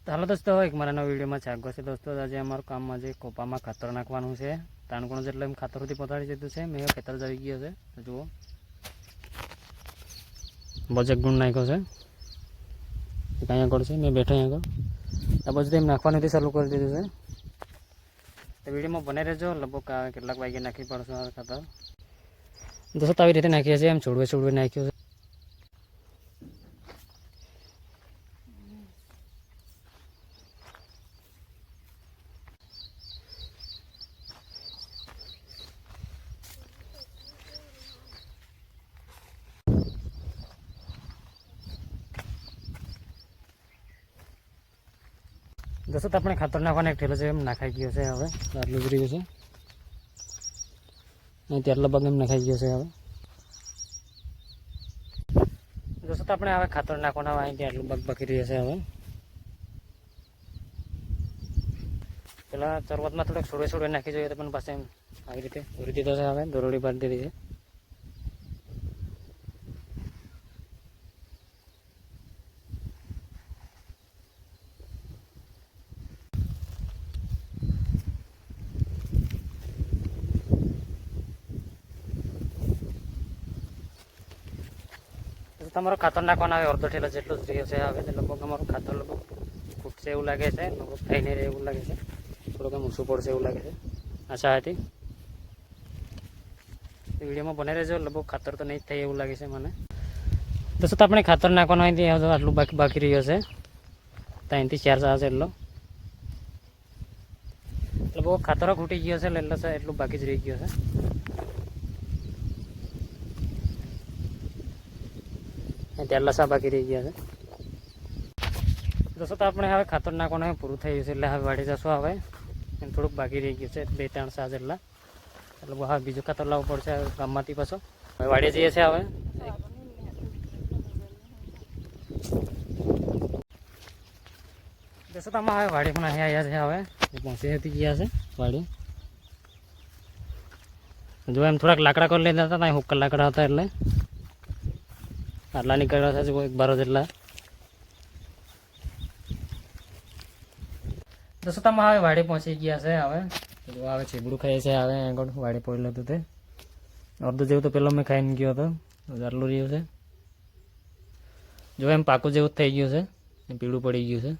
હાલો દોસ્તો, એક મારા વિડીયોમાં સ્વાગત છે દોસ્તો. આજે અમારું કામ આજે કોપામાં ખાતર નાખવાનું છે. 3 ગુણો જેટલું એમ ખાતરથી પહોંચાડી દીધું છે. મેં ખેતર જઈ ગયો છે. તો જુઓ, બજેક ગુણ નાખ્યો છે. અહીંયા આગળ છે, મેં બેઠો અહીંયા આગળ. આ બધું એમ નાખવાનું ચાલુ કરી દીધું છે. તો વિડીયોમાં બને રહેજો. લગભગ કેટલાક વાગે નાખી પડશે આ ખાતર. દોસ્તો આવી રીતે નાખીએ છીએ, એમ છોડવે નાખ્યું છે. દોસ્તો આપણે ખાતર નાખવાનો એક ઠેલો છે, એમ નાખાઈ ગયો છે. હવે આટલું જ રહ્યું છે. અહીં ત્યાર લગભગ એમ નખાઈ ગયો છે. હવે દોસ્તો આપણે હવે ખાતર નાખવાના અહીંથી આટલું બાકી રહ્યું છે. હવે પેલા શરૂઆતમાં થોડોક છોડવે નાખી જોઈએ, તો પણ પાસે એમ આવી રીતે ઉરી દીધો છે. હવે દોરડી બાંધી દીધી છે. તમારો ખાતર નાખવાના આવે અડધો ઠેલો જેટલું જ રહ્યો છે. હવે લગભગ અમારું ખાતર લગભગ ફૂટશે એવું લાગે છે. લગભગ થઈને રહે એવું લાગે છે. થોડુંક એમ ઊંચું પડશે એવું લાગે છે. આશા હતી વિડીયોમાં બને રહેજો. લગભગ ખાતર તો નહીં જ થાય એવું લાગે છે મને. દોસ્તો આપણે ખાતર નાખવાનું અહીંથી આટલું બાકી રહ્યો છે. 3 થી 4 સાસ એટલો લગભગ ખાતરો ખૂટી ગયો છે. એટલે એટલું બાકી જ રહી ગયો છે. ત્યાં લસા બાકી રહી ગયા છે. દોસ્તો આપણે હવે ખાતર નાખવાનું પૂરું થઈ ગયું છે. એટલે હવે વાળી જશું. હવે એમ થોડુંક બાકી રહી ગયું છે, 2-3 સાસ જેટલા. એટલે હવે બીજું ખાતર લાવવું પડશે ગામમાંથી પાછો. હવે વાડીએ જઈએ છીએ. હવે દોસ્તો તમે હવે વાડી પણ અહીંયા આવ્યા છે. હવે પહોંચી હતી ગયા છે વાડી. જો એમ થોડાક લાકડા કરી લેતા હતા, ત્યાં હુક્કર લાકડા હતા એટલે આટલા નીકળ્યા છે. 1-12 જેટલા. દોસ્તો તમે હવે વાડી પહોંચી ગયા છે. હવે ચીબડું ખાઈએ છે. હવે આગળ વાડી પડેલું હતું તે અડધું જેવું તો પેલો મેં ખાઈને ગયો હતો. આટલું રહ્યું છે. જો એમ પાકું જેવું જ થઈ ગયું છે. પીળું પડી ગયું છે.